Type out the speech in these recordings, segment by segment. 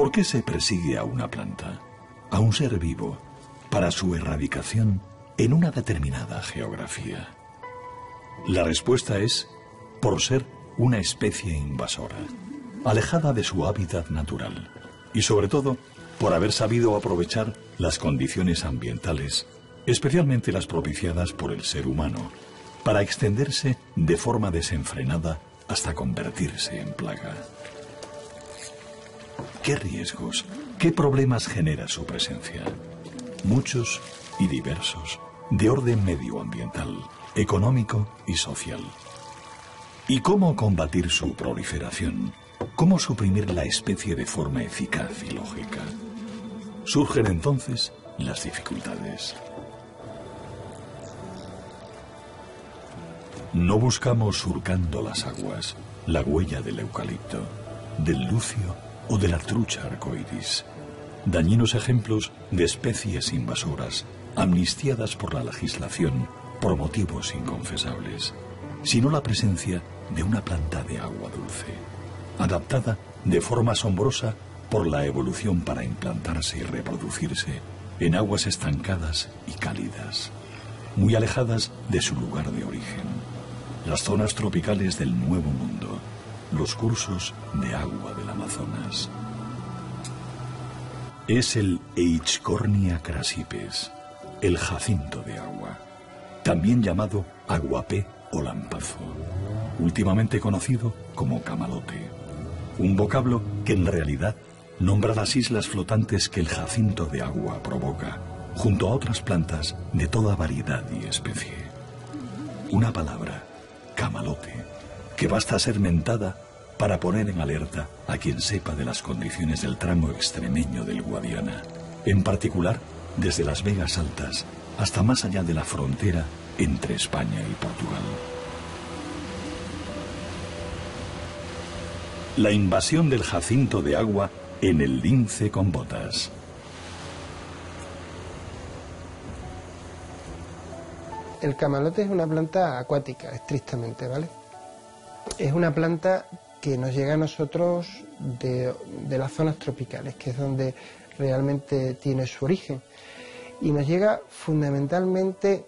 ¿Por qué se persigue a una planta, a un ser vivo, para su erradicación en una determinada geografía? La respuesta es por ser una especie invasora, alejada de su hábitat natural, y sobre todo por haber sabido aprovechar las condiciones ambientales, especialmente las propiciadas por el ser humano, para extenderse de forma desenfrenada hasta convertirse en plaga. ¿Qué riesgos, qué problemas genera su presencia? Muchos y diversos, de orden medioambiental, económico y social. ¿Y cómo combatir su proliferación? ¿Cómo suprimir la especie de forma eficaz y lógica? Surgen entonces las dificultades. No buscamos surcando las aguas la huella del eucalipto, del lucio o de la trucha arcoíris, dañinos ejemplos de especies invasoras amnistiadas por la legislación por motivos inconfesables, sino la presencia de una planta de agua dulce, adaptada de forma asombrosa por la evolución para implantarse y reproducirse en aguas estancadas y cálidas, muy alejadas de su lugar de origen, las zonas tropicales del Nuevo Mundo, los cursos de agua del Amazonas. Es el Eichhornia crassipes, el jacinto de agua, también llamado aguapé o lampazo, últimamente conocido como camalote, un vocablo que en realidad nombra las islas flotantes que el jacinto de agua provoca, junto a otras plantas de toda variedad y especie. Una palabra, camalote, que basta ser mentada para poner en alerta a quien sepa de las condiciones del tramo extremeño del Guadiana, en particular desde las Vegas Altas hasta más allá de la frontera entre España y Portugal. La invasión del jacinto de agua en el lince con botas. El camalote es una planta acuática, estrictamente, ¿vale? Es una planta que nos llega a nosotros de las zonas tropicales, que es donde realmente tiene su origen. Y nos llega fundamentalmente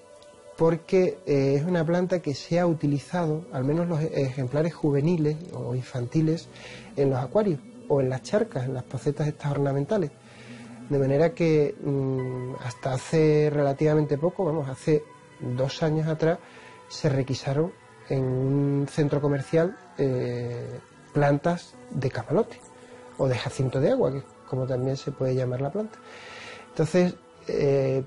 porque es una planta que se ha utilizado, al menos los ejemplares juveniles o infantiles, en los acuarios o en las charcas, en las pocetas estas ornamentales. De manera que hasta hace relativamente poco, vamos, hace 2 años atrás, se requisaron en un centro comercial plantas de camalote o de jacinto de agua, que como también se puede llamar la planta. Entonces,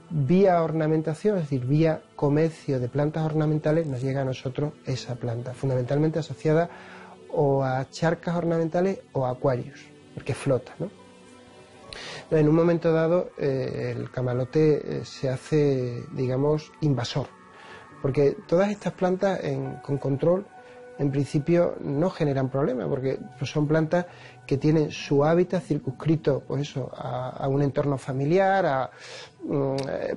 vía ornamentación, es decir, vía comercio de plantas ornamentales, nos llega a nosotros esa planta, fundamentalmente asociada o a charcas ornamentales o a acuarios, porque flota, ¿no? En un momento dado, el camalote se hace, digamos, invasor, porque todas estas plantas con control, en principio, no generan problemas, porque pues, son plantas que tienen su hábitat circunscrito, pues eso, a un entorno familiar,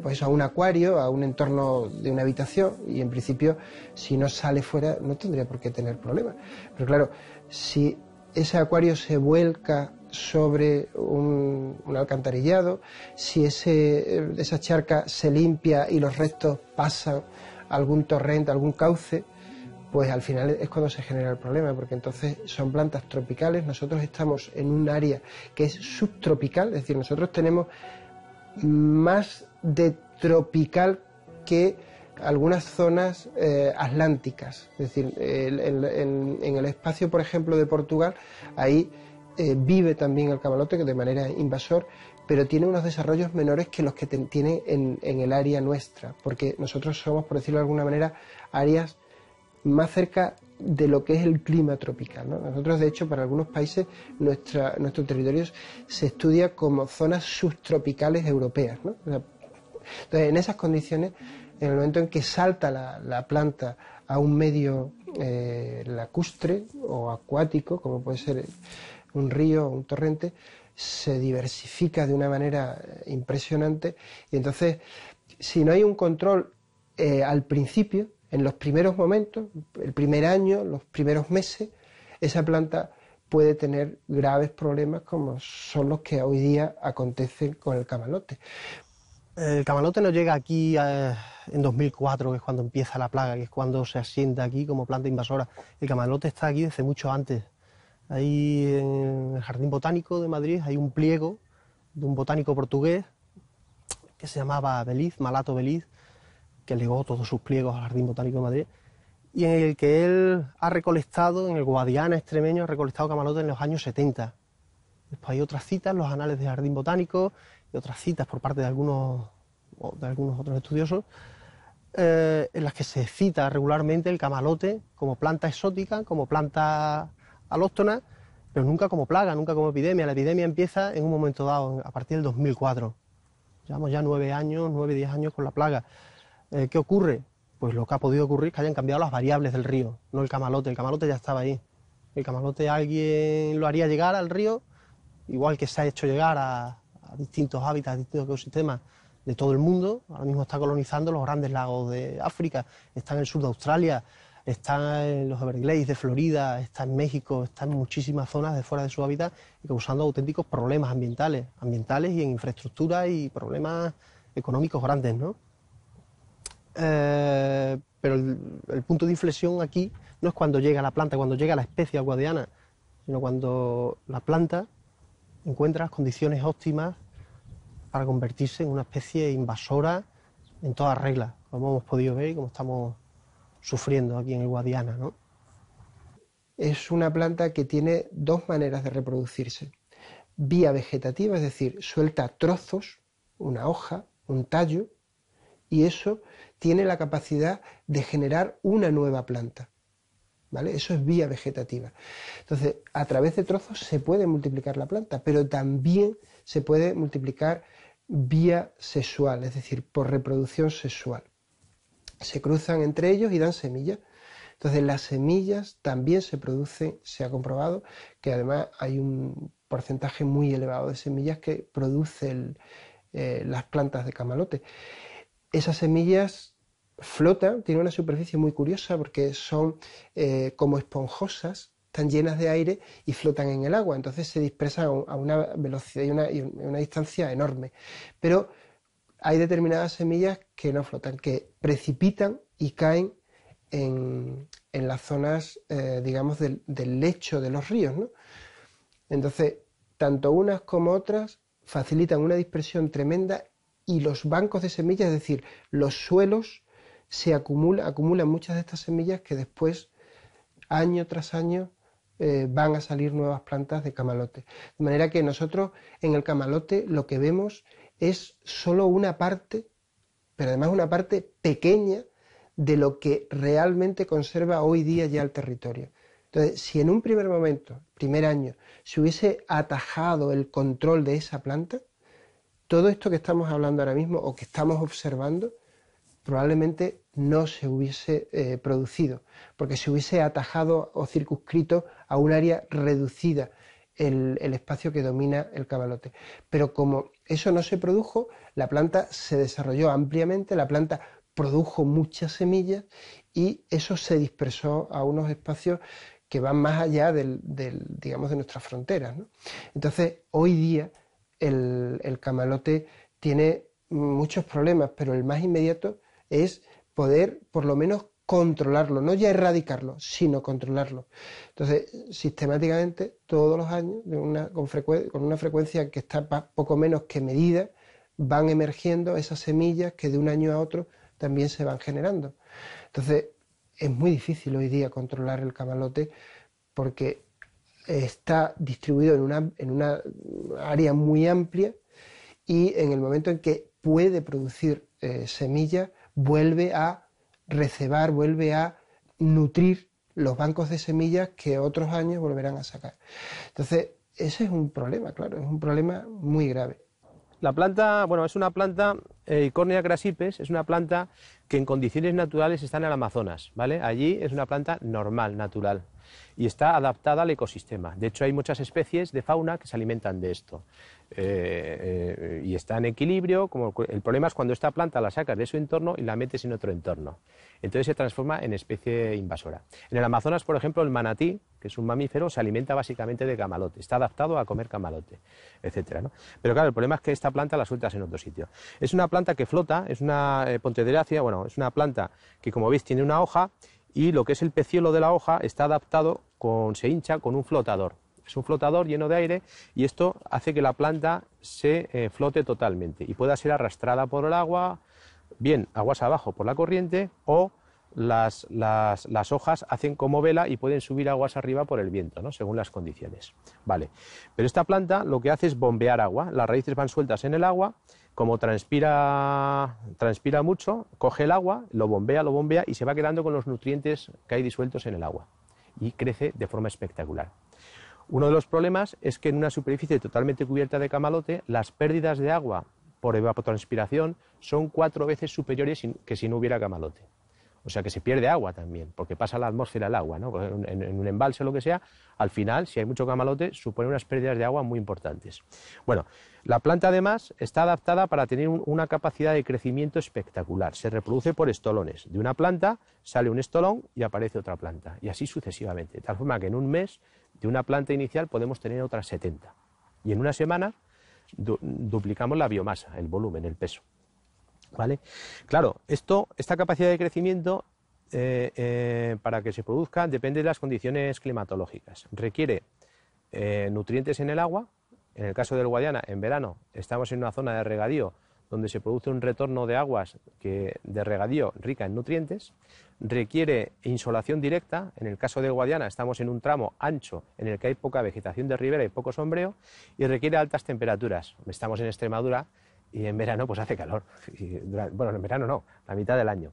pues eso, a un acuario, a un entorno de una habitación, y en principio, si no sale fuera, no tendría por qué tener problemas. Pero claro, si ese acuario se vuelca sobre un alcantarillado, si esa charca se limpia y los restos pasan a algún torrente, a algún cauce, pues al final es cuando se genera el problema, porque entonces son plantas tropicales. Nosotros estamos en un área que es subtropical, es decir, nosotros tenemos más de tropical que algunas zonas atlánticas, es decir, en el espacio, por ejemplo, de Portugal, ahí vive también el camalote de manera invasor, pero tiene unos desarrollos menores que los que tiene en el área nuestra, porque nosotros somos, por decirlo de alguna manera, áreas más cerca de lo que es el clima tropical, ¿no? Nosotros, de hecho, para algunos países, nuestro territorio se estudia como zonas subtropicales europeas, ¿no? Entonces, en esas condiciones, en el momento en que salta la planta a un medio lacustre o acuático, como puede ser un río o un torrente, se diversifica de una manera impresionante, y entonces, si no hay un control al principio, en los primeros momentos, el primer año, los primeros meses, esa planta puede tener graves problemas como son los que hoy día acontecen con el camalote. El camalote nos llega aquí en 2004, que es cuando empieza la plaga, que es cuando se asienta aquí como planta invasora. El camalote está aquí desde mucho antes. Ahí en el Jardín Botánico de Madrid hay un pliego de un botánico portugués que se llamaba Beliz, Malato Beliz, que legó todos sus pliegos al Jardín Botánico de Madrid, y en el que él ha recolectado, en el Guadiana extremeño, ha recolectado camalotes en los años 70. Después hay otras citas en los anales del Jardín Botánico y otras citas por parte de algunos otros estudiosos, en las que se cita regularmente el camalote como planta exótica, como planta alóctona, pero nunca como plaga, nunca como epidemia. La epidemia empieza en un momento dado, a partir del 2004. Llevamos ya 9 años, 10 años con la plaga. ¿Qué ocurre? Pues lo que ha podido ocurrir es que hayan cambiado las variables del río, no el camalote ya estaba ahí. El camalote alguien lo haría llegar al río, igual que se ha hecho llegar a distintos hábitats, a distintos ecosistemas de todo el mundo. Ahora mismo está colonizando los grandes lagos de África, está en el sur de Australia, está en los Everglades de Florida, está en México, está en muchísimas zonas de fuera de su hábitat y causando auténticos problemas ambientales y en infraestructura y problemas económicos grandes, ¿no? Pero el punto de inflexión aquí no es cuando llega la planta, cuando llega la especie aguadiana, sino cuando la planta encuentra las condiciones óptimas para convertirse en una especie invasora en toda regla, como hemos podido ver y como estamos sufriendo aquí en el Guadiana, ¿no? Es una planta que tiene dos maneras de reproducirse. Vía vegetativa, es decir, suelta trozos, una hoja, un tallo, y eso tiene la capacidad de generar una nueva planta, ¿vale? Eso es vía vegetativa. Entonces, a través de trozos se puede multiplicar la planta, pero también se puede multiplicar vía sexual, es decir, por reproducción sexual. Se cruzan entre ellos y dan semillas. Entonces, las semillas también se producen, se ha comprobado que además hay un porcentaje muy elevado de semillas que producen las plantas de camalote. Esas semillas flotan, tienen una superficie muy curiosa porque son como esponjosas, están llenas de aire y flotan en el agua, entonces se dispersan a una velocidad y una distancia enorme. Pero hay determinadas semillas que no flotan, que precipitan y caen en las zonas, digamos, del lecho de los ríos, ¿no? Entonces, tanto unas como otras facilitan una dispersión tremenda y los bancos de semillas, es decir, los suelos, se acumulan muchas de estas semillas que después, año tras año, van a salir nuevas plantas de camalote. De manera que nosotros en el camalote lo que vemos es solo una parte, pero además una parte pequeña de lo que realmente conserva hoy día ya el territorio. Entonces, si en un primer momento, primer año, se hubiese atajado el control de esa planta, todo esto que estamos hablando ahora mismo o que estamos observando probablemente no se hubiese producido, porque se hubiese atajado o circunscrito a un área reducida el espacio que domina el camalote. Pero como eso no se produjo, la planta se desarrolló ampliamente, la planta produjo muchas semillas y eso se dispersó a unos espacios que van más allá digamos, de nuestras fronteras, ¿no? Entonces, hoy día el camalote tiene muchos problemas, pero el más inmediato es poder por lo menos controlarlo, no ya erradicarlo, sino controlarlo. Entonces, sistemáticamente, todos los años, con una frecuencia que está poco menos que medida, van emergiendo esas semillas que de un año a otro también se van generando. Entonces, es muy difícil hoy día controlar el camalote porque está distribuido en una área muy amplia y en el momento en que puede producir semillas, vuelve a recebar, vuelve a nutrir los bancos de semillas que otros años volverán a sacar. Entonces, ese es un problema, claro, es un problema muy grave. La planta, bueno, es una planta, Eichhornia crassipes, es una planta que en condiciones naturales está en el Amazonas, ¿vale? Allí es una planta normal, natural. y está adaptada al ecosistema. De hecho, hay muchas especies de fauna que se alimentan de esto. Y está en equilibrio. El problema es cuando esta planta la sacas de su entorno y la metes en otro entorno. Entonces se transforma en especie invasora. En el Amazonas, por ejemplo, el manatí, que es un mamífero, se alimenta básicamente de camalote. Está adaptado a comer camalote, etcétera, ¿no? Pero claro, el problema es que esta planta la sueltas en otro sitio. Es una planta que flota, es una Pontederacea, bueno, es una planta que, como veis, tiene una hoja y lo que es el peciolo de la hoja está adaptado, se hincha con un flotador. Es un flotador lleno de aire y esto hace que la planta se flote totalmente y pueda ser arrastrada por el agua, bien aguas abajo por la corriente, o las hojas hacen como vela y pueden subir aguas arriba por el viento, ¿no? Según las condiciones. Vale. Pero esta planta lo que hace es bombear agua. Las raíces van sueltas en el agua, como transpira mucho, coge el agua, lo bombea y se va quedando con los nutrientes que hay disueltos en el agua y crece de forma espectacular. Uno de los problemas es que en una superficie totalmente cubierta de camalote, las pérdidas de agua por evapotranspiración son 4 veces superiores que si no hubiera camalote. O sea que se pierde agua también, porque pasa a la atmósfera el agua, ¿no? En un embalse o lo que sea, al final, si hay mucho camalote, supone unas pérdidas de agua muy importantes. Bueno, la planta además está adaptada para tener una capacidad de crecimiento espectacular. Se reproduce por estolones. De una planta sale un estolón y aparece otra planta, y así sucesivamente. De tal forma que en un mes, de una planta inicial, podemos tener otras 70. Y en una semana duplicamos la biomasa, el volumen, el peso. ¿Vale? Claro, esta capacidad de crecimiento para que se produzca depende de las condiciones climatológicas. Requiere nutrientes en el agua. En el caso del Guadiana, en verano estamos en una zona de regadío donde se produce un retorno de aguas de regadío rica en nutrientes. Requiere insolación directa. En el caso del Guadiana estamos en un tramo ancho en el que hay poca vegetación de ribera y poco sombreo, y requiere altas temperaturas. Estamos en Extremadura y en verano pues hace calor. Bueno, en verano no, la mitad del año.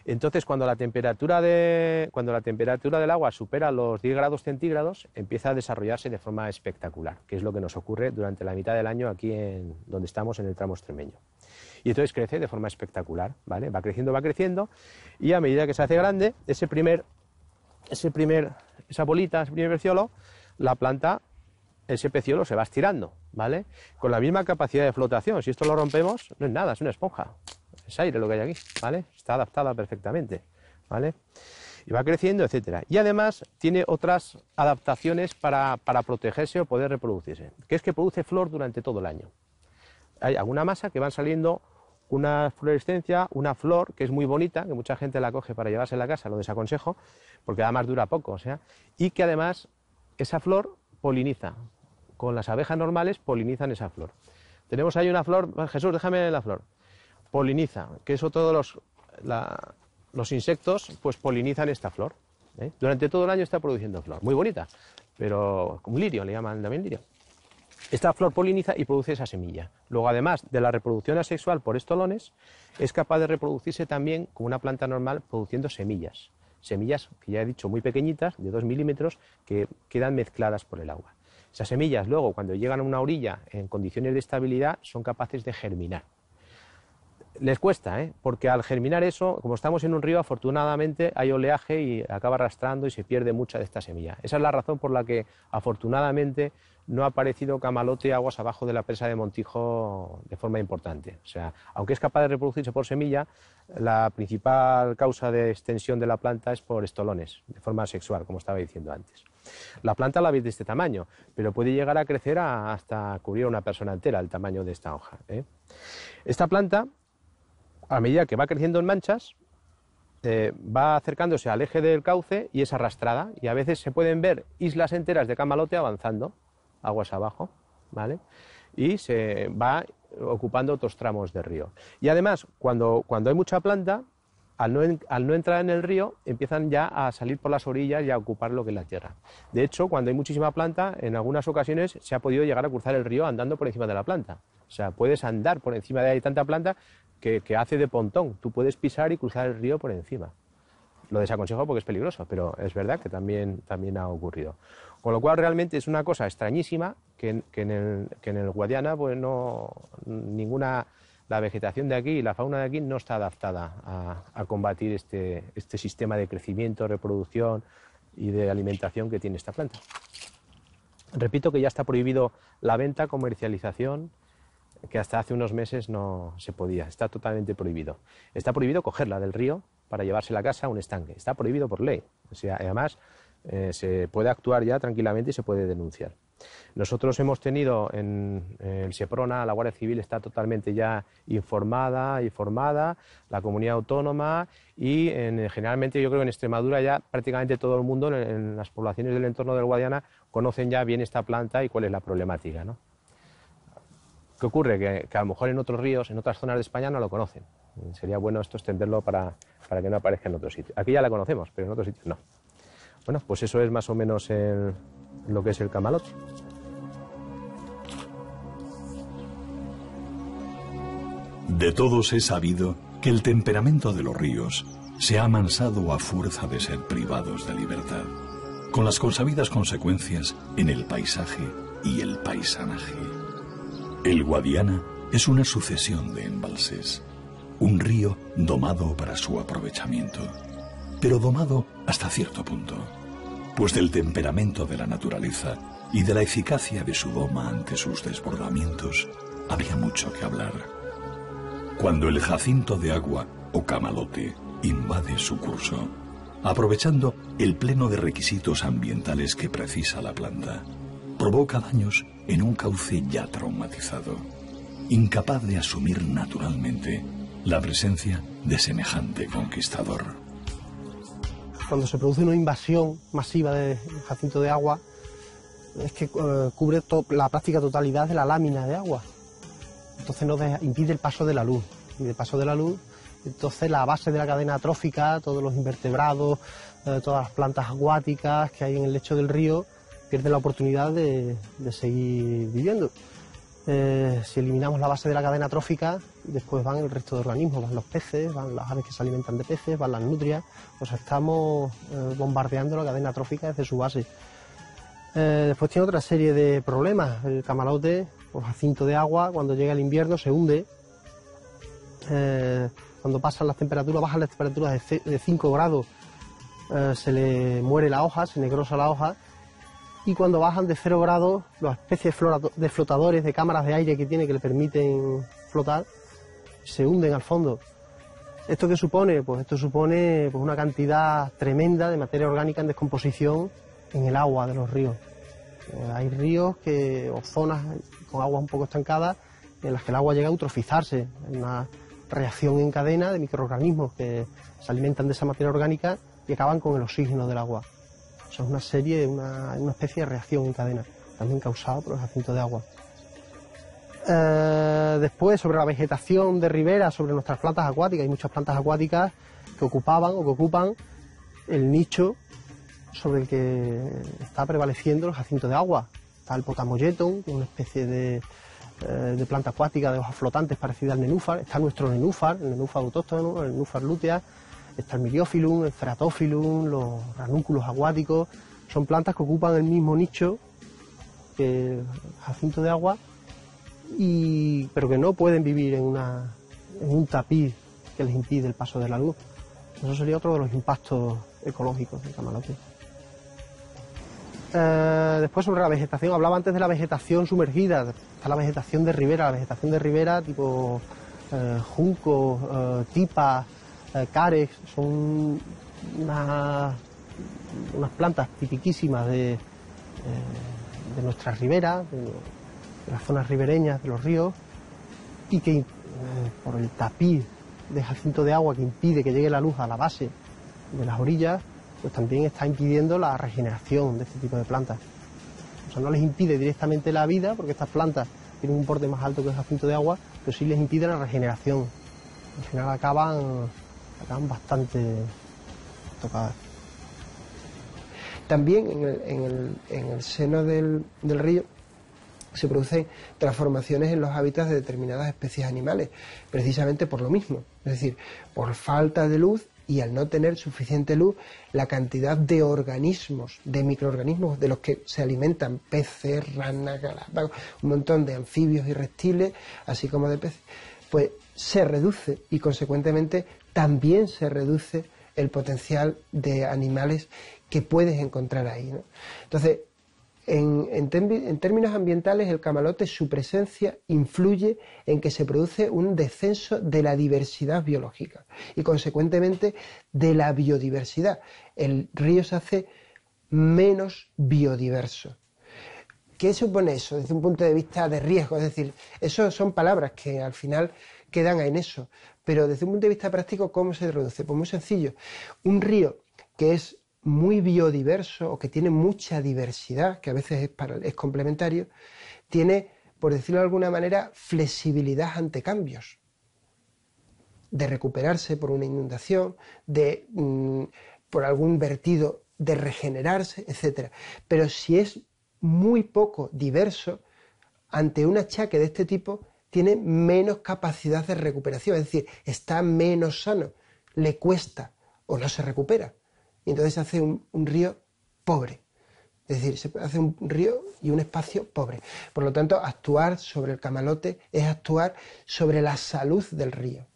Entonces, cuando la temperatura del agua supera los 10 grados centígrados, empieza a desarrollarse de forma espectacular, que es lo que nos ocurre durante la mitad del año aquí donde estamos, en el tramo extremeño. Y entonces crece de forma espectacular, ¿vale? Va creciendo, y a medida que se hace grande, esa bolita, ese primer peciolo, la planta, ese peciolo se va estirando, ¿vale? Con la misma capacidad de flotación. Si esto lo rompemos, no es nada, es una esponja. Es aire lo que hay aquí, ¿vale? Está adaptada perfectamente, ¿vale? Y va creciendo, etcétera. Y además tiene otras adaptaciones para protegerse o poder reproducirse, que es que produce flor durante todo el año. Hay alguna masa que van saliendo una fluorescencia, una flor que es muy bonita, que mucha gente la coge para llevarse a la casa, lo desaconsejo, porque además dura poco, o sea, y que además esa flor poliniza. Con las abejas normales polinizan esa flor. Tenemos ahí una flor, Jesús, déjame la flor. Poliniza, que eso todos los insectos pues polinizan esta flor, ¿eh? Durante todo el año está produciendo flor, muy bonita, pero un lirio, le llaman también lirio. Esta flor poliniza y produce esa semilla. Luego, además de la reproducción asexual por estolones, es capaz de reproducirse también como una planta normal produciendo semillas. Semillas, que ya he dicho, muy pequeñitas, de 2 milímetros, que quedan mezcladas por el agua. Esas semillas luego, cuando llegan a una orilla en condiciones de estabilidad, son capaces de germinar. Les cuesta, porque al germinar eso, como estamos en un río, afortunadamente hay oleaje y acaba arrastrando y se pierde mucha de esta semilla. Esa es la razón por la que, afortunadamente, no ha aparecido camalote aguas abajo de la presa de Montijo de forma importante. O sea, aunque es capaz de reproducirse por semilla, la principal causa de extensión de la planta es por estolones, de forma sexual, como estaba diciendo antes. La planta la veis de este tamaño, pero puede llegar a crecer hasta cubrir a una persona entera el tamaño de esta hoja, ¿eh? Esta planta, a medida que va creciendo en manchas, va acercándose al eje del cauce y es arrastrada, y a veces se pueden ver islas enteras de camalote avanzando aguas abajo, ¿vale? Y se va ocupando otros tramos del río. Y además, cuando hay mucha planta, al no entrar en el río, empiezan ya a salir por las orillas y a ocupar lo que es la tierra. De hecho, cuando hay muchísima planta, en algunas ocasiones se ha podido llegar a cruzar el río andando por encima de la planta. O sea, puedes andar por encima de ahí tanta planta que hace de pontón. Tú puedes pisar y cruzar el río por encima. Lo desaconsejo porque es peligroso, pero es verdad que también ha ocurrido. Con lo cual, realmente es una cosa extrañísima que en el Guadiana, pues la vegetación de aquí y la fauna de aquí no está adaptada a combatir este sistema de crecimiento, reproducción y de alimentación que tiene esta planta. Repito que ya está prohibido la venta, comercialización, que hasta hace unos meses no se podía, está totalmente prohibido. Está prohibido cogerla del río para llevársela a casa a un estanque, está prohibido por ley. O sea, además se puede actuar ya tranquilamente y se puede denunciar. Nosotros hemos tenido en el Seprona, la Guardia Civil está totalmente ya informada y formada, la comunidad autónoma y generalmente yo creo que en Extremadura ya prácticamente todo el mundo en las poblaciones del entorno del Guadiana conocen ya bien esta planta y cuál es la problemática, ¿no? ¿Qué ocurre? Que a lo mejor en otros ríos, en otras zonas de España no lo conocen. Sería bueno esto extenderlo para que no aparezca en otros sitios. Aquí ya la conocemos, pero en otros sitios no. Bueno, pues eso es más o menos lo que es el camalote. De todos es sabido que el temperamento de los ríos se ha amansado a fuerza de ser privados de libertad, con las consabidas consecuencias en el paisaje y el paisanaje. El Guadiana es una sucesión de embalses, un río domado para su aprovechamiento, pero domado hasta cierto punto, pues del temperamento de la naturaleza y de la eficacia de su doma ante sus desbordamientos habría mucho que hablar. Cuando el jacinto de agua o camalote invade su curso, aprovechando el pleno de requisitos ambientales que precisa la planta, provoca daños en un cauce ya traumatizado, incapaz de asumir naturalmente la presencia de semejante conquistador. Cuando se produce una invasión masiva de jacinto de agua, es que cubre la práctica totalidad de la lámina de agua. Entonces impide el paso de la luz. Y el paso de la luz, entonces la base de la cadena trófica, todos los invertebrados, todas las plantas acuáticas que hay en el lecho del río, pierden la oportunidad de seguir viviendo. Si eliminamos la base de la cadena trófica, después van el resto de organismos, van los peces, van las aves que se alimentan de peces, van las nutrias, pues estamos bombardeando la cadena trófica desde su base. Después tiene otra serie de problemas. El camalote, pues jacinto de agua, cuando llega el invierno se hunde. Cuando pasan las temperaturas, bajan las temperaturas de 5 grados, se le muere la hoja, se negrosa la hoja. Y cuando bajan de 0 grados, las especies de flotadores, de cámaras de aire que tiene que le permiten flotar, se hunden al fondo. ¿Esto qué supone? Pues esto supone una cantidad tremenda de materia orgánica en descomposición en el agua de los ríos. Hay ríos o zonas con aguas un poco estancadas en las que el agua llega a eutrofizarse, hay una reacción en cadena de microorganismos que se alimentan de esa materia orgánica y acaban con el oxígeno del agua. Eso es una especie de reacción en cadena, también causada por el jacinto de agua. Después, sobre la vegetación de ribera, sobre nuestras plantas acuáticas, hay muchas plantas acuáticas que ocupaban o que ocupan el nicho sobre el que está prevaleciendo el jacinto de agua. Está el Potamogeton, que es una especie de planta acuática de hojas flotantes parecida al nenúfar. Está nuestro nenúfar, el nenúfar autóctono, el nenúfar lútea. Está el Myriophyllum, el Ceratophyllum, los ranúnculos acuáticos. Son plantas que ocupan el mismo nicho que el jacinto de agua, pero que no pueden vivir en un tapiz que les impide el paso de la luz. Eso sería otro de los impactos ecológicos del camalote. Después, sobre la vegetación, hablaba antes de la vegetación sumergida. Está la vegetación de ribera, tipo junco, tipa, carex, son unas plantas tipiquísimas de nuestras riberas, de las zonas ribereñas de los ríos, y que por el tapiz de jacinto de agua que impide que llegue la luz a la base de las orillas, pues también está impidiendo la regeneración de este tipo de plantas. O sea, no les impide directamente la vida, porque estas plantas tienen un porte más alto que el jacinto de agua, pero sí les impide la regeneración. Al final acaban bastante tocadas. También en el seno del río se producen transformaciones en los hábitats de determinadas especies animales, precisamente por lo mismo, es decir, por falta de luz, y al no tener suficiente luz, la cantidad de organismos, de microorganismos de los que se alimentan peces, ranas, galápagos, un montón de anfibios y reptiles, así como de peces, pues se reduce, y consecuentemente también se reduce el potencial de animales que puedes encontrar ahí, ¿no? Entonces, en términos ambientales, el camalote, su presencia influye en que se produce un descenso de la diversidad biológica y, consecuentemente, de la biodiversidad. El río se hace menos biodiverso. ¿Qué supone eso desde un punto de vista de riesgo? Es decir, eso son palabras que al final quedan en eso, pero desde un punto de vista práctico, ¿cómo se reduce? Pues muy sencillo. Un río que es muy biodiverso o que tiene mucha diversidad, que a veces es complementario, tiene, por decirlo de alguna manera, flexibilidad ante cambios, de recuperarse por una inundación, por algún vertido, de regenerarse, etc. Pero si es muy poco diverso, ante un achaque de este tipo, tiene menos capacidad de recuperación, es decir, está menos sano, le cuesta o no se recupera. Y entonces se hace un río pobre. Es decir, se hace un río y un espacio pobre. Por lo tanto, actuar sobre el camalote es actuar sobre la salud del río.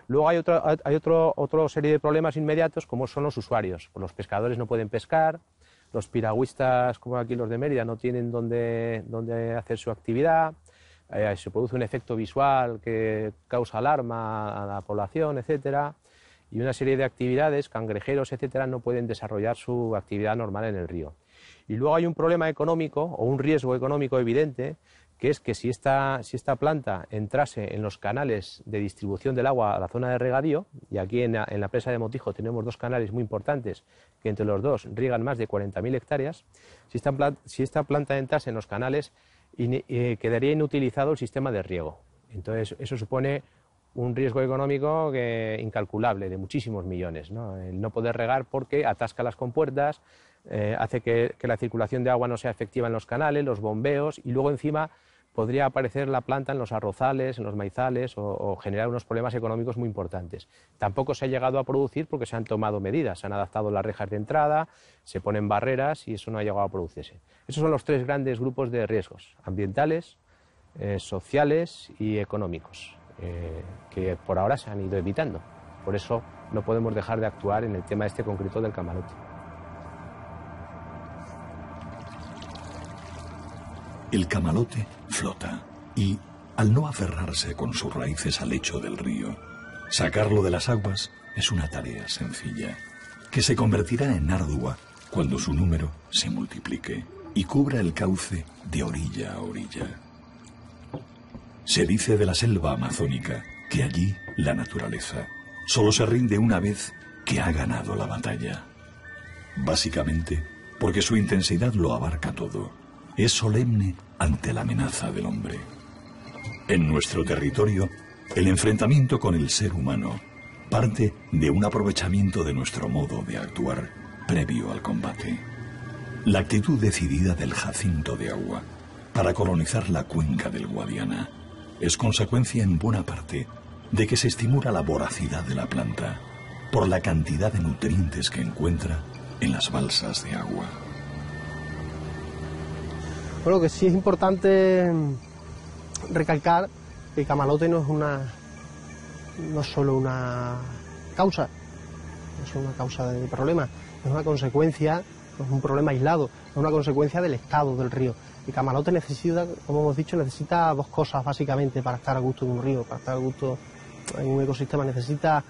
Luego hay otra serie de problemas inmediatos, como son los usuarios. Pues los pescadores no pueden pescar, los piragüistas, como aquí los de Mérida, no tienen dónde hacer su actividad, se produce un efecto visual que causa alarma a la población, etcétera. Y una serie de actividades, cangrejeros, etcétera, no pueden desarrollar su actividad normal en el río. Y luego hay un problema económico o un riesgo económico evidente, que es que si esta planta entrase en los canales de distribución del agua a la zona de regadío, y aquí en la presa de Montijo tenemos dos canales muy importantes que entre los dos riegan más de 40.000 hectáreas, si esta planta entrase en los canales quedaría inutilizado el sistema de riego. Entonces eso supone un riesgo económico incalculable, de muchísimos millones, ¿no? El no poder regar porque atasca las compuertas, hace que la circulación de agua no sea efectiva en los canales, los bombeos, y luego encima podría aparecer la planta en los arrozales, en los maizales, o generar unos problemas económicos muy importantes. Tampoco se ha llegado a producir porque se han tomado medidas, se han adaptado las rejas de entrada, se ponen barreras y eso no ha llegado a producirse. Esos son los tres grandes grupos de riesgos: ambientales, sociales y económicos, que por ahora se han ido evitando. Por eso no podemos dejar de actuar en el tema este concreto del camalote. El camalote flota y, al no aferrarse con sus raíces al lecho del río, sacarlo de las aguas es una tarea sencilla, que se convertirá en ardua cuando su número se multiplique y cubra el cauce de orilla a orilla. Se dice de la selva amazónica que allí la naturaleza solo se rinde una vez que ha ganado la batalla. Básicamente porque su intensidad lo abarca todo. Es solemne ante la amenaza del hombre. En nuestro territorio, el enfrentamiento con el ser humano parte de un aprovechamiento de nuestro modo de actuar previo al combate. La actitud decidida del Jacinto de Agua para colonizar la cuenca del Guadiana es consecuencia en buena parte de que se estimula la voracidad de la planta por la cantidad de nutrientes que encuentra en las balsas de agua. Bueno, que sí es importante recalcar que el camalote no es solo una causa, no es una causa de problemas, es una consecuencia, no es un problema aislado, es una consecuencia del estado del río. El camalote necesita, como hemos dicho, necesita dos cosas básicamente para estar a gusto en un río, para estar a gusto en un ecosistema. Necesita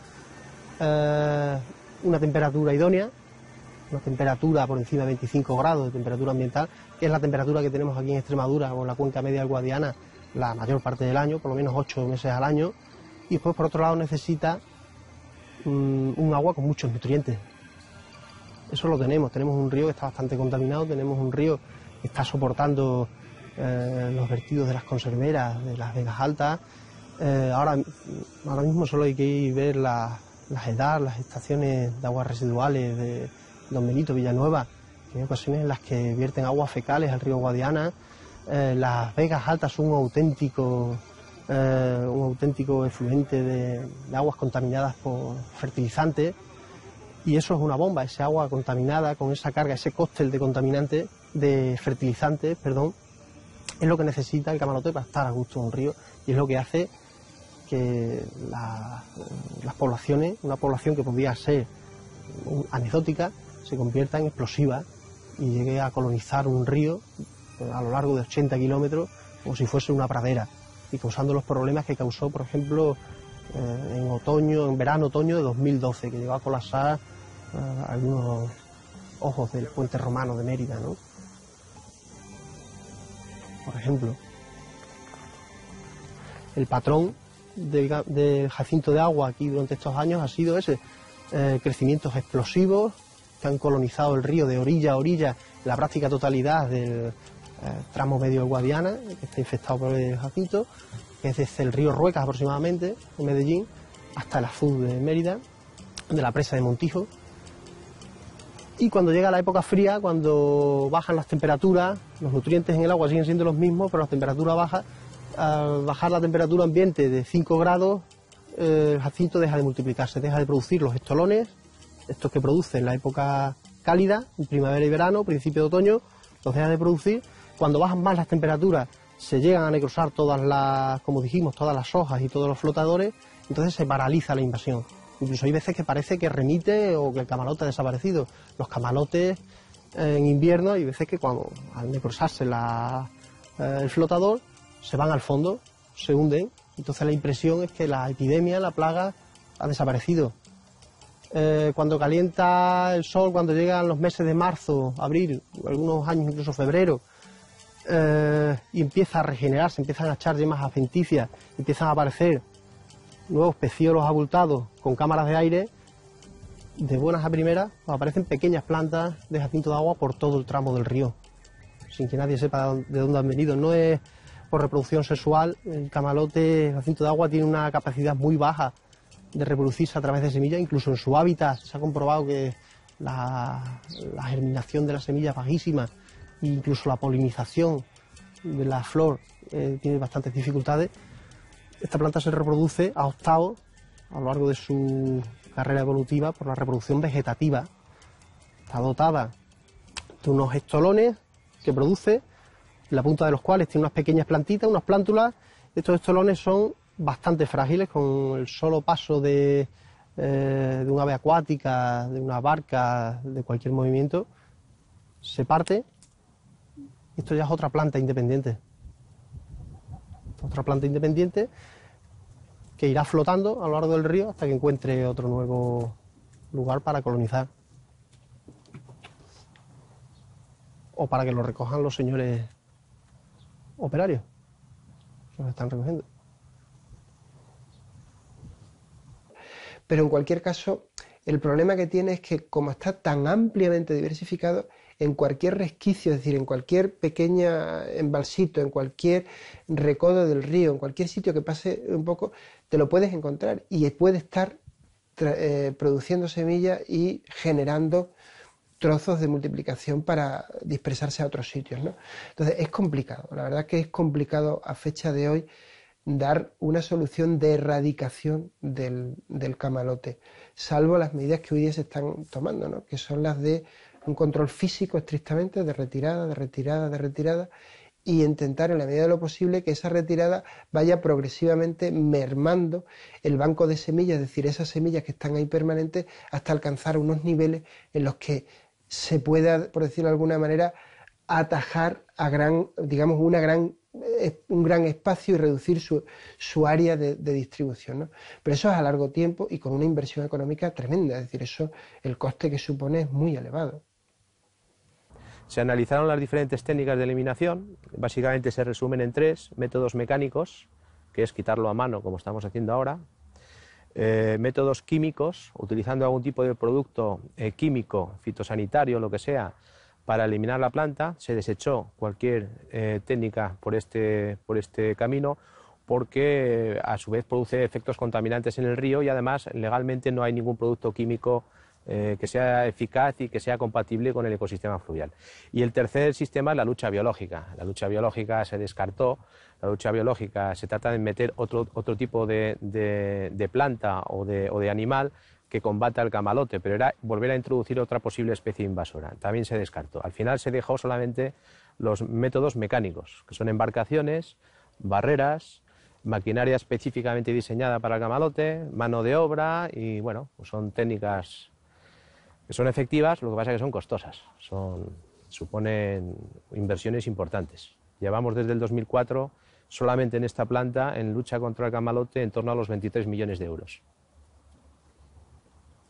una temperatura idónea, una temperatura por encima de 25 grados de temperatura ambiental, que es la temperatura que tenemos aquí en Extremadura o en la cuenca media del Guadiana la mayor parte del año, por lo menos 8 meses al año. Y después, por otro lado, necesita un agua con muchos nutrientes. Eso lo tenemos un río que está bastante contaminado, tenemos un río que está soportando los vertidos de las conserveras, de las vegas altas. Ahora mismo solo hay que ir a ver las EDAR, las estaciones de aguas residuales de Don Benito, Villanueva, que hay ocasiones en las que vierten aguas fecales al río Guadiana. Las vegas altas son un auténtico efluente de aguas contaminadas por fertilizantes, y eso es una bomba. Ese agua contaminada con esa carga, ese cóctel de contaminantes, de fertilizantes, es lo que necesita el camalote para estar a gusto en un río, y es lo que hace que las poblaciones, una población que podía ser anecdótica, se convierta en explosiva y llegue a colonizar un río a lo largo de 80 kilómetros como si fuese una pradera, y causando los problemas que causó, por ejemplo, en verano-otoño de 2012, que llegó a colapsar algunos ojos del puente romano de Mérida, ¿no? Por ejemplo, el patrón del jacinto de agua aquí durante estos años ha sido ese, crecimientos explosivos que han colonizado el río de orilla a orilla, la práctica totalidad del tramo medio del Guadiana, que está infectado por el jacinto, que es desde el río Ruecas aproximadamente, en Medellín, hasta el azul de Mérida, de la presa de Montijo. Y cuando llega la época fría, cuando bajan las temperaturas, los nutrientes en el agua siguen siendo los mismos, pero la temperatura baja. Al bajar la temperatura ambiente de 5 grados, el jacinto deja de multiplicarse, deja de producir los estolones, estos que produce en la época cálida, en primavera y verano, principio de otoño, los deja de producir. Cuando bajan más las temperaturas, se llegan a necrosar todas las, como dijimos, todas las hojas y todos los flotadores, entonces se paraliza la invasión. Incluso hay veces que parece que remite o que el camalote ha desaparecido. Los camalotes en invierno hay veces que cuando al necrosarse el flotador se van al fondo, se hunden. Entonces la impresión es que la epidemia, la plaga, ha desaparecido. Cuando calienta el sol, cuando llegan los meses de marzo, abril, algunos años incluso febrero, y empieza a regenerarse, empiezan a echar yemas adventicias, empiezan a aparecer nuevos pecíolos abultados con cámaras de aire, de buenas a primeras aparecen pequeñas plantas de jacinto de agua por todo el tramo del río, sin que nadie sepa de dónde han venido. No es por reproducción sexual, el camalote jacinto de agua tiene una capacidad muy baja de reproducirse a través de semillas, incluso en su hábitat se ha comprobado que la germinación de la semilla es bajísima, e incluso la polinización de la flor tiene bastantes dificultades. Esta planta se reproduce, ha optado a lo largo de su carrera evolutiva por la reproducción vegetativa. Está dotada de unos estolones que produce, la punta de los cuales tiene unas pequeñas plantitas, unas plántulas. Estos estolones son bastante frágiles, con el solo paso de un ave acuática, de una barca, de cualquier movimiento, se parte. Esto ya es otra planta independiente. Otra planta independiente que irá flotando a lo largo del río hasta que encuentre otro nuevo lugar para colonizar. O para que lo recojan los señores operarios que los están recogiendo. Pero en cualquier caso, el problema que tiene es que como está tan ampliamente diversificado, en cualquier resquicio, es decir, en cualquier pequeña embalsito, en cualquier recodo del río, en cualquier sitio que pase un poco, te lo puedes encontrar y puede estar produciendo semillas y generando trozos de multiplicación para dispersarse a otros sitios, ¿no? Entonces es complicado, la verdad que es complicado a fecha de hoy dar una solución de erradicación del camalote, salvo las medidas que hoy día se están tomando, ¿no? Que son las de un control físico estrictamente, de retirada, y intentar en la medida de lo posible que esa retirada vaya progresivamente mermando el banco de semillas, es decir, esas semillas que están ahí permanentes, hasta alcanzar unos niveles en los que se pueda, por decirlo de alguna manera, atajar a un gran espacio y reducir su área de distribución, ¿no? Pero eso es a largo tiempo y con una inversión económica tremenda, es decir, eso, el coste que supone es muy elevado. Se analizaron las diferentes técnicas de eliminación, básicamente se resumen en 3 métodos mecánicos, que es quitarlo a mano, como estamos haciendo ahora, métodos químicos, utilizando algún tipo de producto químico, fitosanitario, lo que sea, para eliminar la planta. Se desechó cualquier técnica por este camino, porque a su vez produce efectos contaminantes en el río y además legalmente no hay ningún producto químico que sea eficaz y que sea compatible con el ecosistema fluvial. Y el tercer sistema es la lucha biológica. La lucha biológica se descartó, la lucha biológica se trata de meter otro tipo de planta o de animal que combata el camalote, pero era volver a introducir otra posible especie invasora. También se descartó. Al final se dejó solamente los métodos mecánicos, que son embarcaciones, barreras maquinaria específicamente diseñada para el camalote, mano de obra y bueno, pues son técnicas que son efectivas, lo que pasa es que son costosas, suponen inversiones importantes. Llevamos desde el 2004 solamente en esta planta, en lucha contra el camalote, en torno a los 23 millones de euros.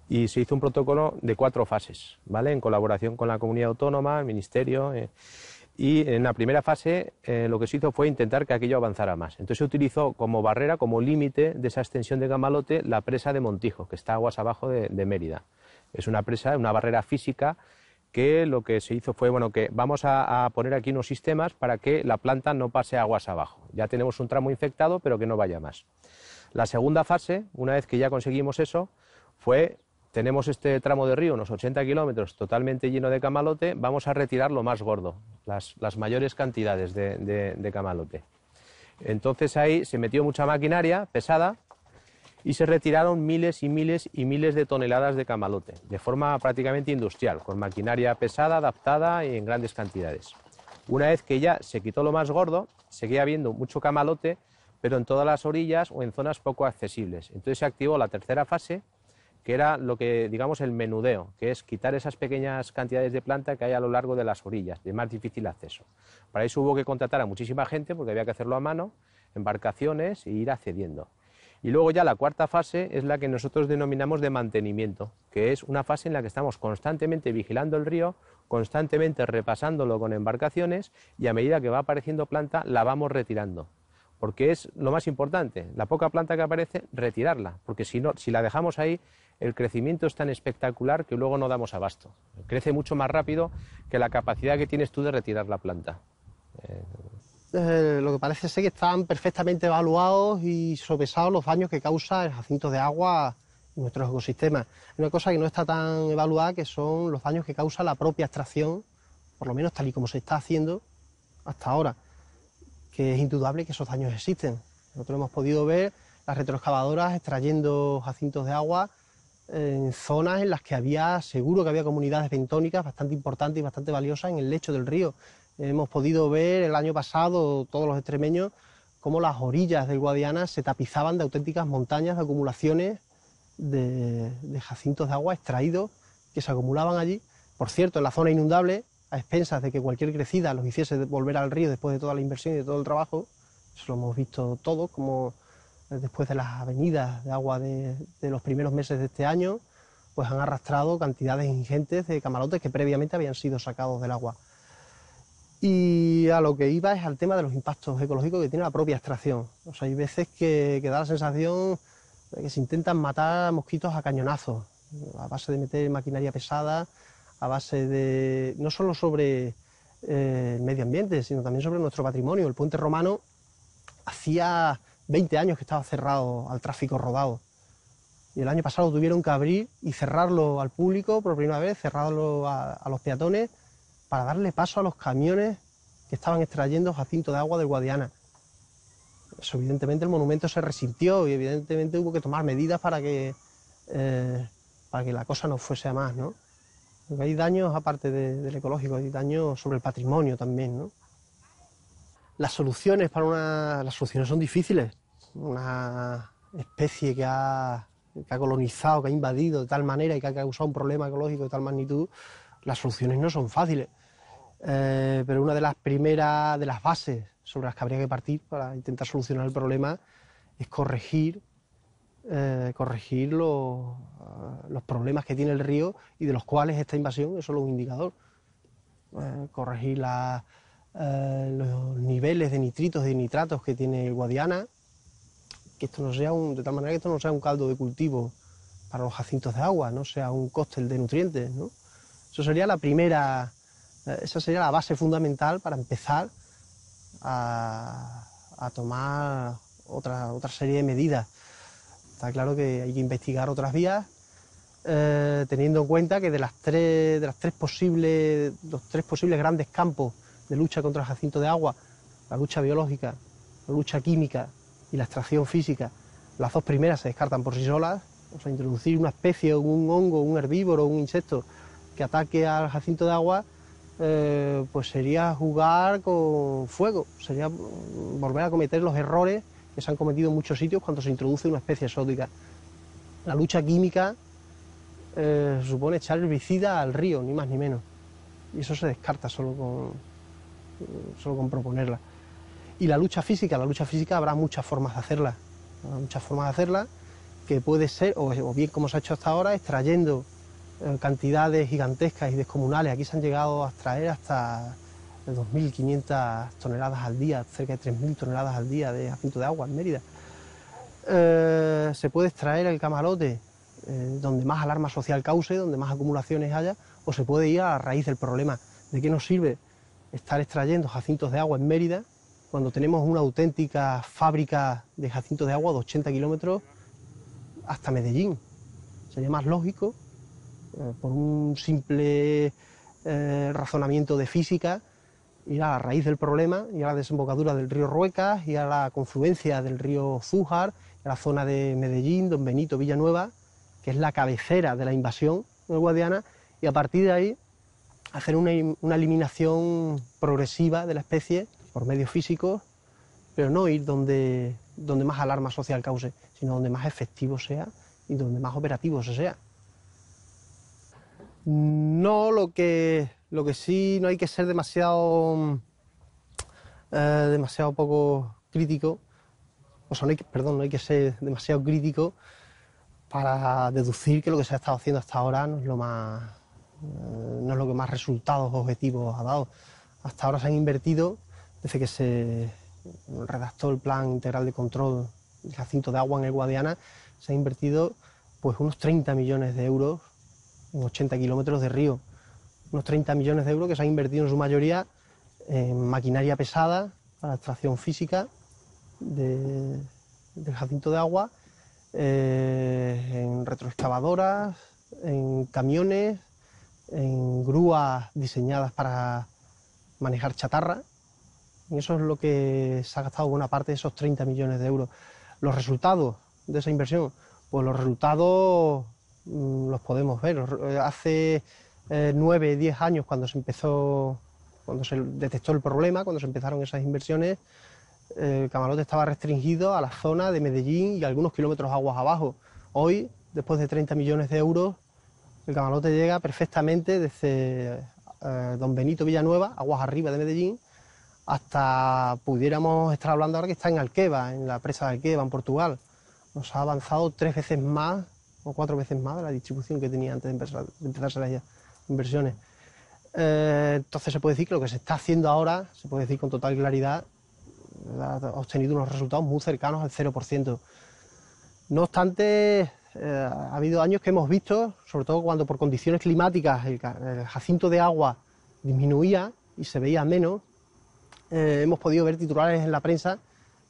Y se hizo un protocolo de 4 fases, ¿vale? En colaboración con la comunidad autónoma, el ministerio. Y en la primera fase lo que se hizo fue intentar que aquello avanzara más. Entonces se utilizó como barrera, como límite de esa extensión de camalote, la presa de Montijo, que está aguas abajo de Mérida. Es una presa, una barrera física, que lo que se hizo fue, bueno, que vamos a poner aquí unos sistemas para que la planta no pase aguas abajo. Ya tenemos un tramo infectado, pero que no vaya más. La segunda fase, una vez que ya conseguimos eso, fue, tenemos este tramo de río, unos 80 kilómetros, totalmente lleno de camalote, vamos a retirar lo más gordo, las mayores cantidades de camalote. Entonces ahí se metió mucha maquinaria pesada, y se retiraron miles y miles y miles de toneladas de camalote, de forma prácticamente industrial, con maquinaria pesada, adaptada y en grandes cantidades. Una vez que ya se quitó lo más gordo, seguía habiendo mucho camalote, pero en todas las orillas o en zonas poco accesibles. Entonces se activó la tercera fase, que era lo que, digamos, el menudeo, que es quitar esas pequeñas cantidades de planta que hay a lo largo de las orillas, de más difícil acceso. Para eso hubo que contratar a muchísima gente, porque había que hacerlo a mano, embarcaciones e ir accediendo. Y luego ya la cuarta fase es la que nosotros denominamos de mantenimiento, que es una fase en la que estamos constantemente vigilando el río, constantemente repasándolo con embarcaciones y a medida que va apareciendo planta la vamos retirando. Porque es lo más importante, la poca planta que aparece, retirarla, porque si no, si la dejamos ahí, el crecimiento es tan espectacular que luego no damos abasto. Crece mucho más rápido que la capacidad que tienes tú de retirar la planta. Lo que parece ser que están perfectamente evaluados y sopesados los daños que causa el jacinto de agua en nuestros ecosistemas. Una cosa que no está tan evaluada, que son los daños que causa la propia extracción, por lo menos tal y como se está haciendo hasta ahora, que es indudable que esos daños existen. Nosotros hemos podido ver las retroexcavadoras extrayendo jacintos de agua en zonas en las que seguro que había comunidades bentónicas bastante importantes y bastante valiosas en el lecho del río. Hemos podido ver el año pasado, todos los extremeños, cómo las orillas del Guadiana se tapizaban de auténticas montañas de acumulaciones de jacintos de agua extraídos que se acumulaban allí. Por cierto, en la zona inundable, a expensas de que cualquier crecida los hiciese volver al río después de toda la inversión y de todo el trabajo. Eso lo hemos visto todos, como después de las avenidas de agua de los primeros meses de este año, pues han arrastrado cantidades ingentes de camalotes que previamente habían sido sacados del agua. Y a lo que iba es al tema de los impactos ecológicos que tiene la propia extracción. O sea, hay veces que da la sensación de que se intentan matar mosquitos a cañonazos, a base de meter maquinaria pesada, a base de no solo sobre el medio ambiente, sino también sobre nuestro patrimonio. El puente romano hacía 20 años que estaba cerrado al tráfico rodado. Y el año pasado tuvieron que abrir y cerrarlo al público por primera vez, cerrarlo a los peatones, para darle paso a los camiones que estaban extrayendo jacinto de agua del Guadiana. Eso, evidentemente, el monumento se resintió y evidentemente hubo que tomar medidas para que la cosa no fuese a más, ¿no? Porque hay daños, aparte del ecológico, hay daños sobre el patrimonio también, ¿no? Las soluciones son difíciles. Una especie que ha colonizado, que ha invadido de tal manera y que ha causado un problema ecológico de tal magnitud, las soluciones no son fáciles, pero una de las primeras, de las bases sobre las que habría que partir para intentar solucionar el problema es corregir los problemas que tiene el río y de los cuales esta invasión es solo un indicador. Corregir los niveles de nitritos y de nitratos que tiene el Guadiana, que esto no sea de tal manera que esto no sea un caldo de cultivo para los jacintos de agua, no sea un cóctel de nutrientes, ¿no? Esa sería la base fundamental para empezar a tomar otra serie de medidas. Está claro que hay que investigar otras vías, teniendo en cuenta que los tres posibles grandes campos de lucha contra el jacinto de agua, la lucha biológica, la lucha química y la extracción física, las dos primeras se descartan por sí solas. O sea, introducir una especie, un hongo, un herbívoro, un insecto que ataque al jacinto de agua, pues sería jugar con fuego, sería volver a cometer los errores que se han cometido en muchos sitios cuando se introduce una especie exótica. La lucha química supone echar herbicida al río, ni más ni menos, y eso se descarta solo con proponerla. Y la lucha física habrá muchas formas de hacerla, que puede ser, o bien como se ha hecho hasta ahora, extrayendo cantidades gigantescas y descomunales. Aquí se han llegado a extraer hasta 2.500 toneladas al día, cerca de 3.000 toneladas al día de jacinto de agua en Mérida. Se puede extraer el camalote donde más alarma social cause, donde más acumulaciones haya, o se puede ir a la raíz del problema. ¿De qué nos sirve estar extrayendo jacintos de agua en Mérida cuando tenemos una auténtica fábrica de jacintos de agua de 80 kilómetros hasta Medellín? Sería más lógico, por un simple razonamiento de física, ir a la raíz del problema, ir a la desembocadura del río Ruecas, ir a la confluencia del río Zújar, a la zona de Medellín, Don Benito, Villanueva, que es la cabecera de la invasión del Guadiana, y a partir de ahí hacer una eliminación progresiva de la especie por medios físicos, pero no ir donde más alarma social cause, sino donde más efectivo sea y donde más operativo se sea. No, lo que sí, no hay que ser demasiado poco crítico, no hay que ser demasiado crítico para deducir que lo que se ha estado haciendo hasta ahora no es lo que más resultados objetivos ha dado. Hasta ahora se han invertido, desde que se redactó el Plan Integral de Control del Jacinto de Agua en el Guadiana, se han invertido pues unos 30 millones de euros en 80 kilómetros de río. Unos 30 millones de euros que se han invertido en su mayoría en maquinaria pesada para extracción física del jacinto de agua, en retroexcavadoras, en camiones, en grúas diseñadas para manejar chatarra. Y eso es lo que se ha gastado buena parte de esos 30 millones de euros. Los resultados de esa inversión, pues los resultados los podemos ver. Hace 9, 10 años, cuando se detectó el problema, cuando se empezaron esas inversiones, el camalote estaba restringido a la zona de Medellín y algunos kilómetros aguas abajo. Hoy, después de 30 millones de euros, el camalote llega perfectamente desde Don Benito, Villanueva, aguas arriba de Medellín, hasta pudiéramos estar hablando ahora que está en Alqueva, en la presa de Alqueva, en Portugal. Nos ha avanzado 3 veces más o 4 veces más de la distribución que tenía antes de empezarse las inversiones. Entonces se puede decir que lo que se está haciendo ahora, se puede decir con total claridad, ha obtenido unos resultados muy cercanos al 0%. No obstante, ha habido años que hemos visto, sobre todo cuando por condiciones climáticas el jacinto de agua disminuía y se veía menos, hemos podido ver titulares en la prensa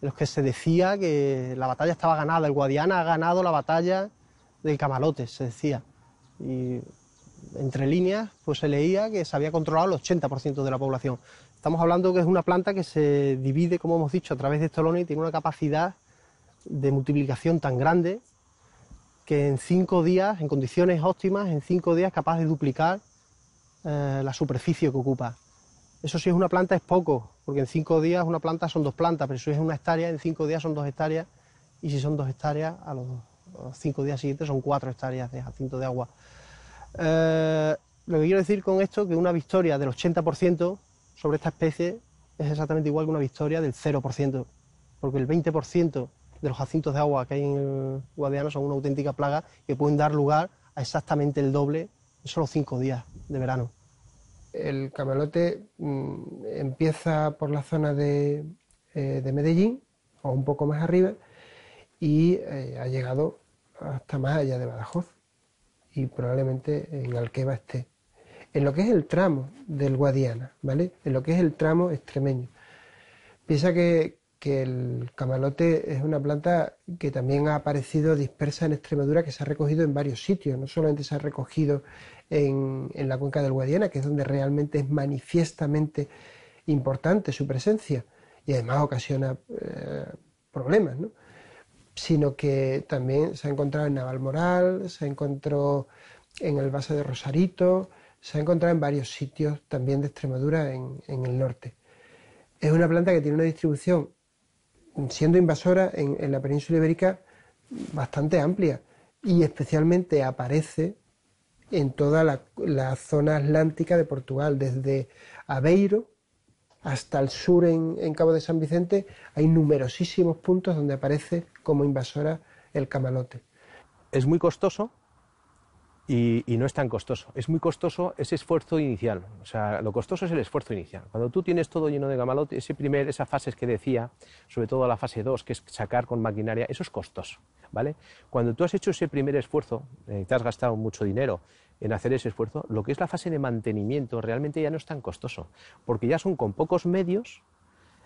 en los que se decía que la batalla estaba ganada, el Guadiana ha ganado la batalla del camalote, se decía. Y entre líneas pues se leía que se había controlado el 80% de la población. Estamos hablando que es una planta que se divide, como hemos dicho, a través de estolones y tiene una capacidad de multiplicación tan grande que en 5 días, en condiciones óptimas, en 5 días es capaz de duplicar la superficie que ocupa. Eso si es una planta es poco, porque en 5 días una planta son 2 plantas, pero si es una hectárea, en 5 días son 2 hectáreas, y si son 2 hectáreas, a los 5 días siguientes son 4 hectáreas de jacinto de agua. Lo que quiero decir con esto es que una victoria del 80% sobre esta especie es exactamente igual que una victoria del 0%, porque el 20% de los jacintos de agua que hay en el Guadiana son una auténtica plaga que pueden dar lugar a exactamente el doble en solo 5 días de verano. El camalote empieza por la zona de Medellín, o un poco más arriba, y ha llegado hasta más allá de Badajoz, y probablemente en Alqueva esté. En lo que es el tramo del Guadiana, ¿vale? En lo que es el tramo extremeño. Piensa que el camalote es una planta que también ha aparecido dispersa en Extremadura, que se ha recogido en varios sitios. No solamente se ha recogido en la cuenca del Guadiana, que es donde realmente es manifiestamente importante su presencia y además ocasiona problemas, ¿no? Sino que también se ha encontrado en Navalmoral, se encontró en el Vaso de Rosarito, se ha encontrado en varios sitios también de Extremadura en el norte. Es una planta que tiene una distribución siendo invasora en la península ibérica bastante amplia, y especialmente aparece en toda la zona atlántica de Portugal, desde Aveiro hasta el sur en Cabo de San Vicente. Hay numerosísimos puntos donde aparece como invasora el camalote. Es muy costoso y no es tan costoso. Es muy costoso ese esfuerzo inicial. O sea, lo costoso es el esfuerzo inicial. Cuando tú tienes todo lleno de camalote, esa fase que decía, sobre todo la fase 2, que es sacar con maquinaria, eso es costoso, ¿vale? Cuando tú has hecho ese primer esfuerzo, te has gastado mucho dinero en hacer ese esfuerzo, lo que es la fase de mantenimiento realmente ya no es tan costoso, porque ya son con pocos medios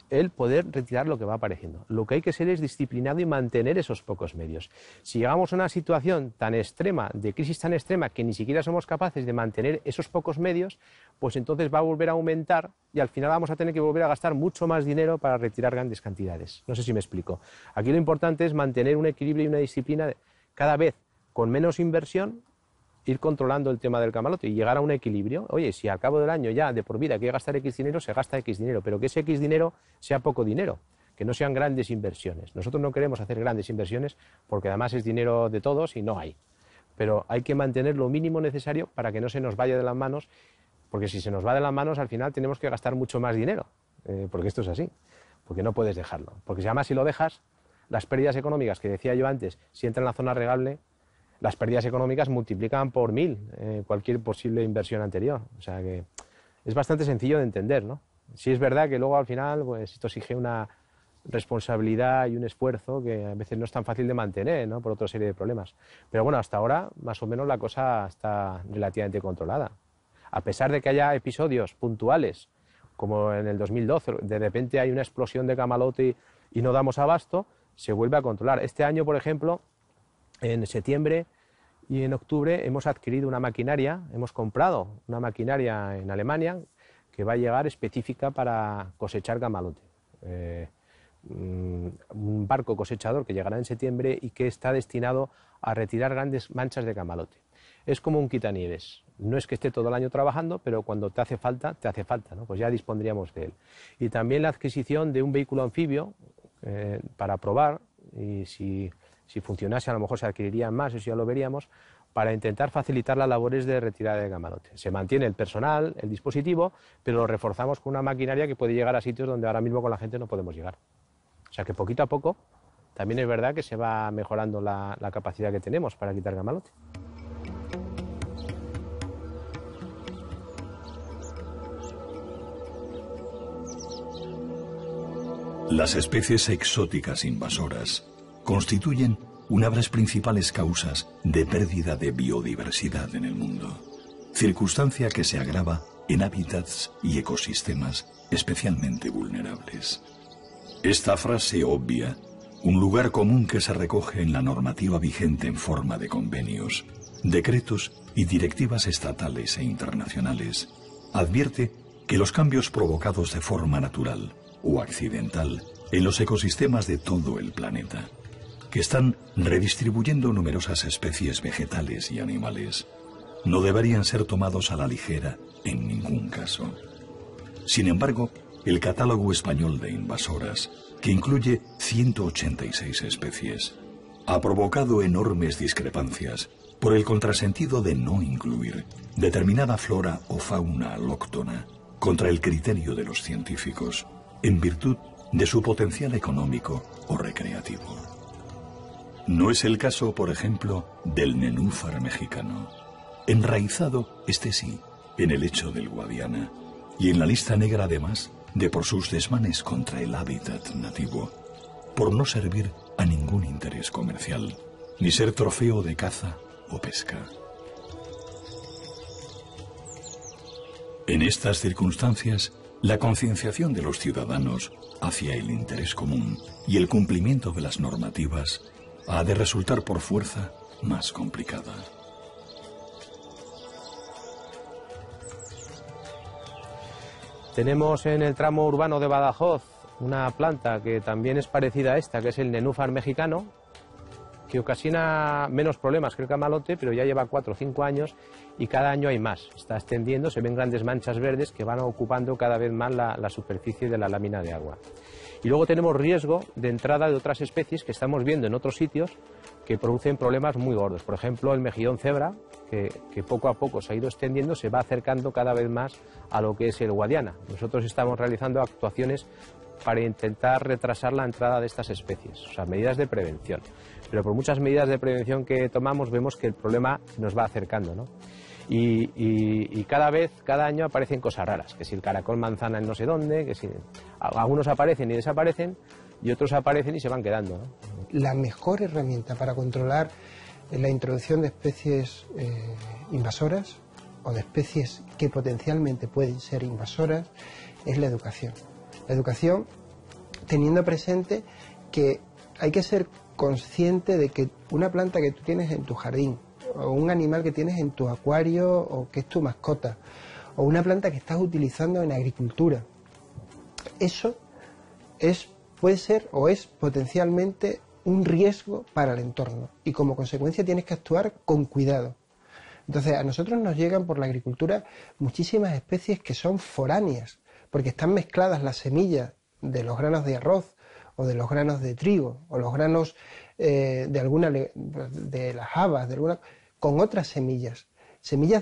el poder retirar lo que va apareciendo. Lo que hay que ser es disciplinado y mantener esos pocos medios. Si llegamos a una situación tan extrema, de crisis tan extrema, que ni siquiera somos capaces de mantener esos pocos medios, pues entonces va a volver a aumentar y al final vamos a tener que volver a gastar mucho más dinero para retirar grandes cantidades. No sé si me explico. Aquí lo importante es mantener un equilibrio y una disciplina cada vez con menos inversión, ir controlando el tema del camalote y llegar a un equilibrio. Oye, si al cabo del año ya de por vida hay que gastar X dinero, se gasta X dinero, pero que ese X dinero sea poco dinero, que no sean grandes inversiones. Nosotros no queremos hacer grandes inversiones porque además es dinero de todos y no hay. Pero hay que mantener lo mínimo necesario para que no se nos vaya de las manos, porque si se nos va de las manos al final tenemos que gastar mucho más dinero, porque esto es así, porque no puedes dejarlo. Porque además si lo dejas, las pérdidas económicas que decía yo antes, si entra en la zona regable, las pérdidas económicas multiplican por 1000 cualquier posible inversión anterior. O sea que es bastante sencillo de entender, ¿no? Sí es verdad que luego al final pues esto exige una responsabilidad y un esfuerzo que a veces no es tan fácil de mantener, ¿no? Por otra serie de problemas. Pero bueno, hasta ahora más o menos la cosa está relativamente controlada. A pesar de que haya episodios puntuales, como en el 2012, de repente hay una explosión de camalote y no damos abasto, se vuelve a controlar. Este año, por ejemplo, en septiembre y en octubre hemos adquirido una maquinaria, hemos comprado una maquinaria en Alemania que va a llegar específica para cosechar camalote. Un barco cosechador que llegará en septiembre y que está destinado a retirar grandes manchas de camalote. Es como un quitanieves. No es que esté todo el año trabajando, pero cuando te hace falta, ¿no? Pues ya dispondríamos de él. Y también la adquisición de un vehículo anfibio para probar, y si funcionase a lo mejor se adquirirían más, eso ya lo veríamos, para intentar facilitar las labores de retirada de camalote. Se mantiene el personal, el dispositivo, pero lo reforzamos con una maquinaria que puede llegar a sitios donde ahora mismo con la gente no podemos llegar. O sea que poquito a poco también es verdad que se va mejorando la capacidad que tenemos para quitar camalote. Las especies exóticas invasoras constituyen una de las principales causas de pérdida de biodiversidad en el mundo, circunstancia que se agrava en hábitats y ecosistemas especialmente vulnerables. Esta frase obvia, un lugar común que se recoge en la normativa vigente en forma de convenios, decretos y directivas estatales e internacionales, advierte que los cambios provocados de forma natural o accidental en los ecosistemas de todo el planeta, que están redistribuyendo numerosas especies vegetales y animales, no deberían ser tomados a la ligera en ningún caso. Sin embargo, el catálogo español de invasoras, que incluye 186 especies, ha provocado enormes discrepancias por el contrasentido de no incluir determinada flora o fauna alóctona contra el criterio de los científicos, en virtud de su potencial económico o recreativo. No es el caso, por ejemplo, del nenúfar mexicano, enraizado, este sí, en el lecho del Guadiana, y en la lista negra además de por sus desmanes contra el hábitat nativo, por no servir a ningún interés comercial, ni ser trofeo de caza o pesca. En estas circunstancias, la concienciación de los ciudadanos hacia el interés común y el cumplimiento de las normativas ha de resultar por fuerza más complicada. Tenemos en el tramo urbano de Badajoz una planta que también es parecida a esta, que es el nenúfar mexicano, que ocasiona menos problemas que el camalote, pero ya lleva 4 o 5 años y cada año hay más. Está extendiendo, se ven grandes manchas verdes que van ocupando cada vez más la superficie de la lámina de agua. Y luego tenemos riesgo de entrada de otras especies que estamos viendo en otros sitios que producen problemas muy gordos. Por ejemplo, el mejillón cebra, que poco a poco se ha ido extendiendo, se va acercando cada vez más a lo que es el guadiana. Nosotros estamos realizando actuaciones para intentar retrasar la entrada de estas especies, o sea, medidas de prevención. Pero por muchas medidas de prevención que tomamos vemos que el problema nos va acercando, ¿no? Y cada año aparecen cosas raras, que si el caracol manzana en no sé dónde, que si algunos aparecen y desaparecen y otros aparecen y se van quedando, ¿no? La mejor herramienta para controlar la introducción de especies invasoras o de especies que potencialmente pueden ser invasoras es la educación. La educación teniendo presente que hay que ser consciente de que una planta que tú tienes en tu jardín, o un animal que tienes en tu acuario o que es tu mascota, o una planta que estás utilizando en agricultura, eso puede ser o es potencialmente un riesgo para el entorno y como consecuencia tienes que actuar con cuidado. Entonces a nosotros nos llegan por la agricultura muchísimas especies que son foráneas, porque están mezcladas las semillas de los granos de arroz o de los granos de trigo o los granos de las habas, con otras semillas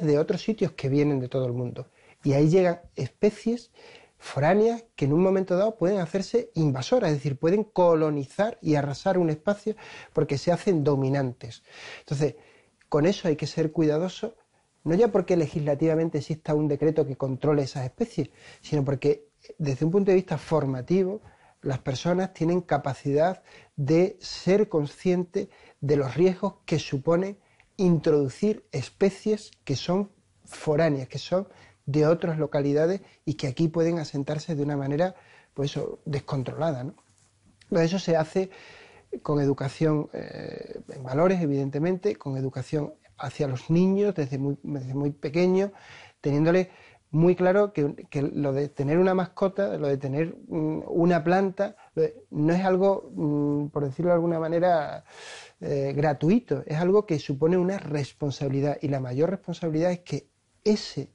de otros sitios que vienen de todo el mundo. Y ahí llegan especies foráneas que en un momento dado pueden hacerse invasoras, es decir, pueden colonizar y arrasar un espacio porque se hacen dominantes. Entonces, con eso hay que ser cuidadoso, no ya porque legislativamente exista un decreto que controle esas especies, sino porque desde un punto de vista formativo las personas tienen capacidad de ser conscientes de los riesgos que supone introducir especies que son foráneas, que son de otras localidades y que aquí pueden asentarse de una manera, pues eso, descontrolada, ¿no? Entonces eso se hace con educación en valores, evidentemente, con educación hacia los niños desde muy pequeños, teniéndole muy claro que lo de tener una mascota, lo de tener una planta, no es algo, por decirlo de alguna manera, gratuito, es algo que supone una responsabilidad y la mayor responsabilidad es que ese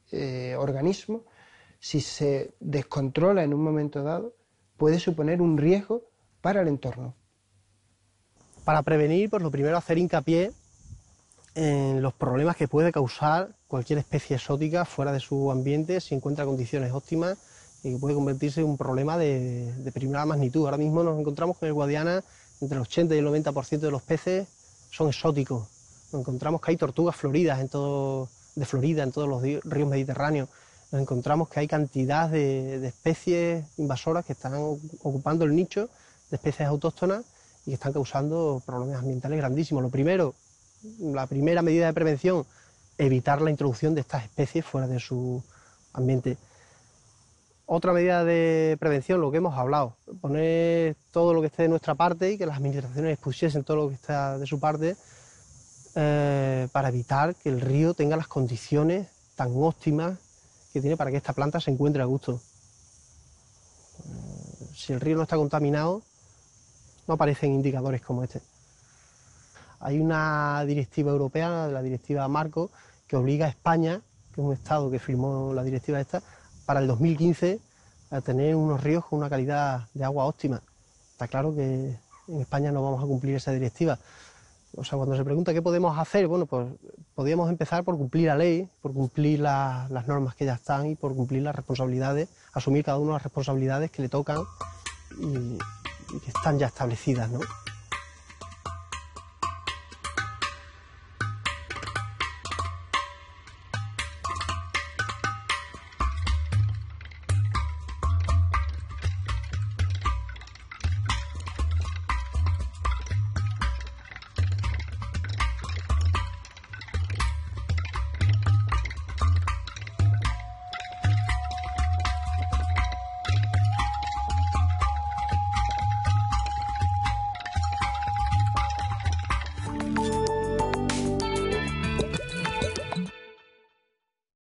organismo, si se descontrola en un momento dado, puede suponer un riesgo para el entorno. Para prevenir, pues lo primero hacer hincapié en los problemas que puede causar cualquier especie exótica fuera de su ambiente si encuentra condiciones óptimas y que puede convertirse en un problema de primera magnitud. Ahora mismo nos encontramos que en el Guadiana entre el 80 y el 90% de los peces son exóticos. Nos encontramos que hay tortugas floridas de Florida en todos los ríos mediterráneos. Nos encontramos que hay cantidad de especies invasoras que están ocupando el nicho de especies autóctonas y que están causando problemas ambientales grandísimos. Lo primero, la primera medida de prevención, evitar la introducción de estas especies fuera de su ambiente. Otra medida de prevención, lo que hemos hablado, poner todo lo que esté de nuestra parte y que las administraciones pusiesen todo lo que está de su parte para evitar que el río tenga las condiciones tan óptimas que tiene para que esta planta se encuentre a gusto. Si el río no está contaminado, no aparecen indicadores como este. Hay una directiva europea, la directiva Marco, que obliga a España, que es un estado que firmó la directiva esta, para el 2015 a tener unos ríos con una calidad de agua óptima. Está claro que en España no vamos a cumplir esa directiva. O sea, cuando se pregunta qué podemos hacer, bueno, pues podríamos empezar por cumplir la ley, por cumplir las normas que ya están y por cumplir las responsabilidades, asumir cada uno las responsabilidades que le tocan y que están ya establecidas, ¿no?